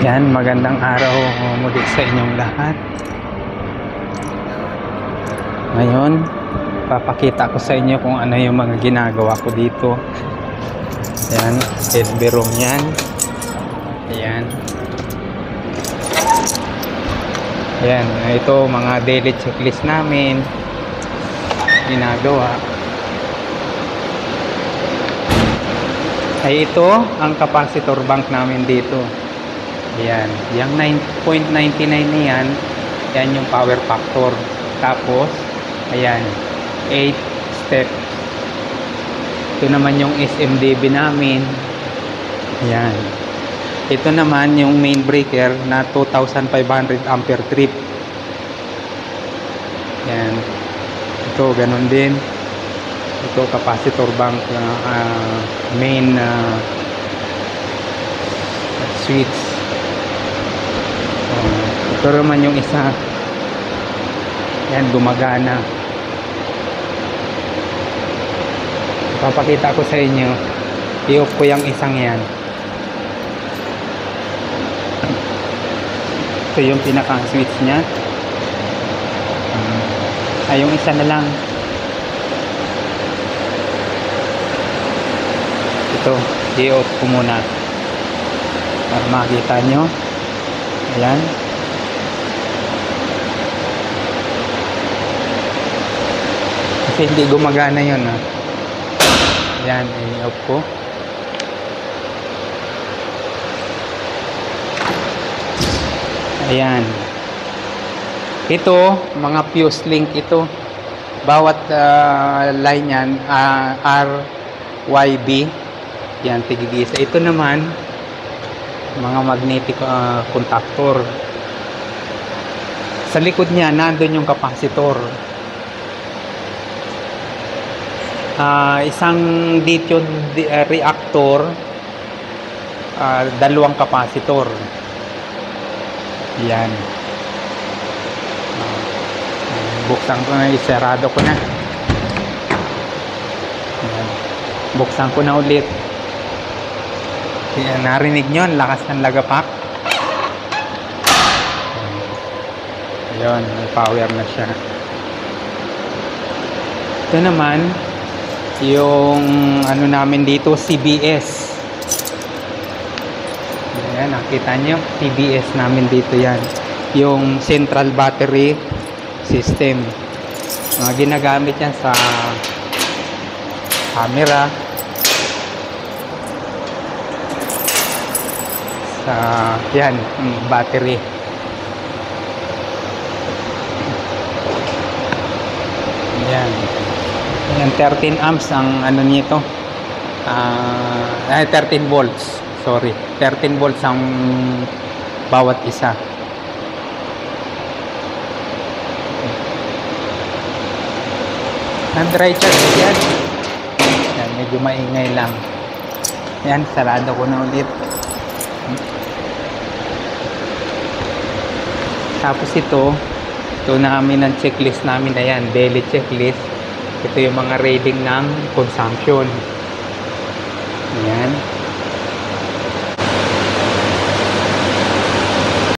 Yan, magandang araw muli sa inyong lahat. Ngayon, papakita ko sa inyo kung ano yung mga ginagawa ko dito. Yan, LB room yan. Ayan. Ayan, ito mga daily checklist namin. Ginagawa. Ay ito, ang capacitor bank namin dito. Ayan, yung 9.99 na yan, yan yung power factor. Tapos, ayan, 8 steps. Ito naman yung SMDB namin. Ayan. Ito naman yung main breaker na 2,500 ampere trip. Ayan. Ito, ganun din. Ito, capacitor bank main switch. Ito naman yung isa. Yan, gumagana. Papakita ko sa inyo. I-off ko yung isang yan. Ito yung pinaka-switch nya. Ay, yung isa na lang. Ito, i-off ko muna para makita nyo. Ayan. Kasi hindi gumagana yun. Ayan, i-off ko. Ayan. Ito, mga fuse link ito. Bawat line yan, RYB. Yan, tigigisa. Ito naman, mga magnetic contactor. Sa likod niya, nandun yung capacitor. Isang lithium reactor, dalawang capacitor. Yan. Buksan ko na, isarado ko na. Yan. Buksan ko na ulit. Yan, narinig nyo, lakas ng lagapak. Ayun, may power na siya. Ito naman yung ano namin dito, CBS. Ayan, nakita nyo, CBS namin dito yan. Yung central battery system. Ginagamit yan sa camera, sa yan, battery. Yan. Yan, 13 amps ang ano nito. 13 volts. Sorry. 13 volts ang bawat isa. Dry charge yan. Yan, medyo maingay lang. Yan, sarado ko na ulit. Tapos ito namin ang checklist namin. Ayan, daily checklist. Ito yung mga reading ng consumption.